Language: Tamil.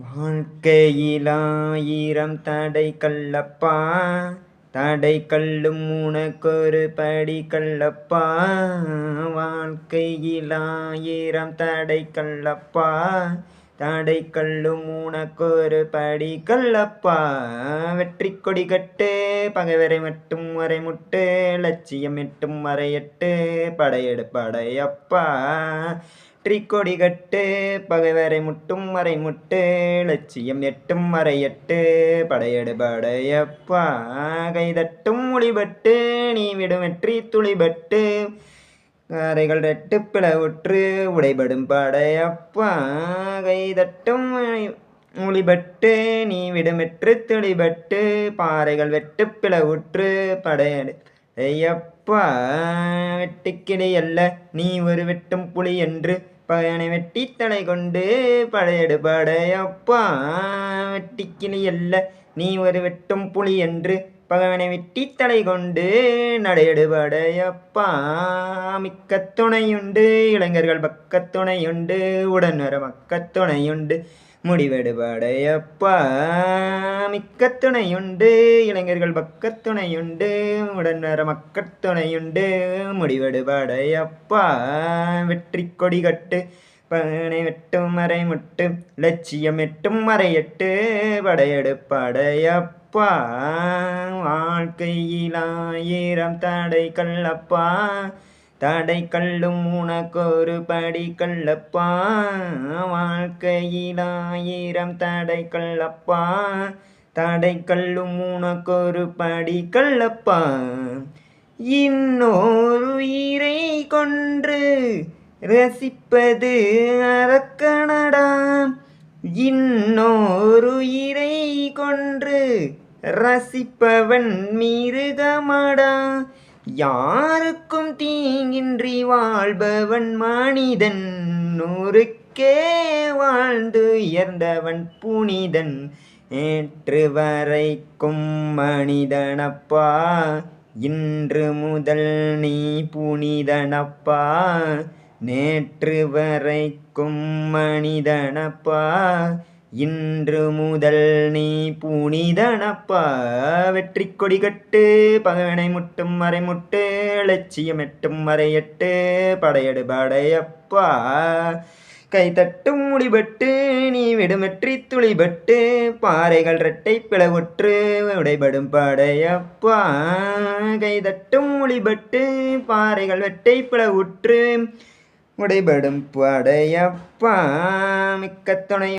வாழ்க்கையிலாயிரம் தடை கல்லப்பா, தடை கல்லும் உனக்கொரு படி கல்லப்பா. வாழ்க்கையிலாயிரம் தடை கல்லப்பா, தடை கல்லும் உனக்கொரு படி கல்லப்பா. வெற்றி கொடி கட்டு பகைவரை மட்டும் வரை முட்டு, லட்சியம் எட்டும் வரையட்டு படையெடு படையப்பா. வெற்றி கொடி கட்டு பகைவரை முட்டும் வரை முட்டு, லட்சியம் எட்டும் வரை எட்டு படையெடு படையப்பா. கைதட்டும் ஒளிபட்டு நீ விடும் வெற்றி துளிபட்டு, காரைகள் ரெட்டு பிளவுற்று உடைபடும் படையப்பா. கைதட்டும் ஒளிபட்டு நீ விடும் வெற்றி துளிபட்டு, பாறைகள் வெட்டு பிளவுற்று படையெடு ஐயப்பா. வெட்டுக்கிளி அல்ல நீ ஒரு வெட்டும் புலி என்று, பகைவனை வெட்டி தலை கொண்டு படையெடு படையப்பா. வெட்டுக்கிளி அல்ல நீ ஒரு வெட்டும் புலி என்று, பகைவனை வெட்டி தலை கொண்டு நடையெடு படையப்பா. மிக்க துணையுண்டு இளைஞர்கள் பக்கத் துணையுண்டு, உடன் வர மக்கத் துணையுண்டு முடிவெடு படையப்பா. மிக்க துணையுண்டு இளைஞர்கள் பக்கத் துணையுண்டு, உடன் வர மக்கட் துணையுண்டு முடிவெடு படையப்பா. வெற்றி கொடி கட்டு பகனை வெட்டும் மறை முட்டு, லட்சியம் எட்டும் மறை எட்டு படையெடு படையப்பா. வாழ்க்கையிலாயிரம் தடை கல்லப்பா, தடை கல்லும் உனக்கொரு படி கல்லப்பா. வாழ்க்கையிலாயிரம் தடை கல்லப்பா, தடை கல்லும் உனக்கொரு படி கல்லப்பா. இன்னொரு உயிரை கொன்று ரசிப்பது அரக்கனடா, இன்னொரு உயிரை கொன்று ரசிப்பவன் மிருகமடா. யாருக்கும் தீங்கின்றி வாழ்பவன் மனிதன், ஊருக்கே வாழ்ந்து உயர்ந்தவன் புனிதன். நேற்று வரைக்கும் மனிதனப்பா, இன்று முதல் நீ புனிதனப்பா. நேற்று வரைக்கும் மனிதனப்பா, இன்று முதல் நீ புனிதனப்பா. வெற்றி கொடி கட்டு பகைவனை முட்டும் வரை முட்டு, லட்சியம் எட்டும் வரை எட்டு படையெடு படையப்பா. கைதட்டும் முடிபட்டு நீ விடும் வெற்றி துளிபட்டு, பாறைகள் ரெட்டை பிளவுற்று உடைபடும் படையப்பா. கைதட்டும் ஒளிபட்டு பாறைகள் வெட்டை பிளவுற்று உடைபடும் படையப்பா. மிக்க துணை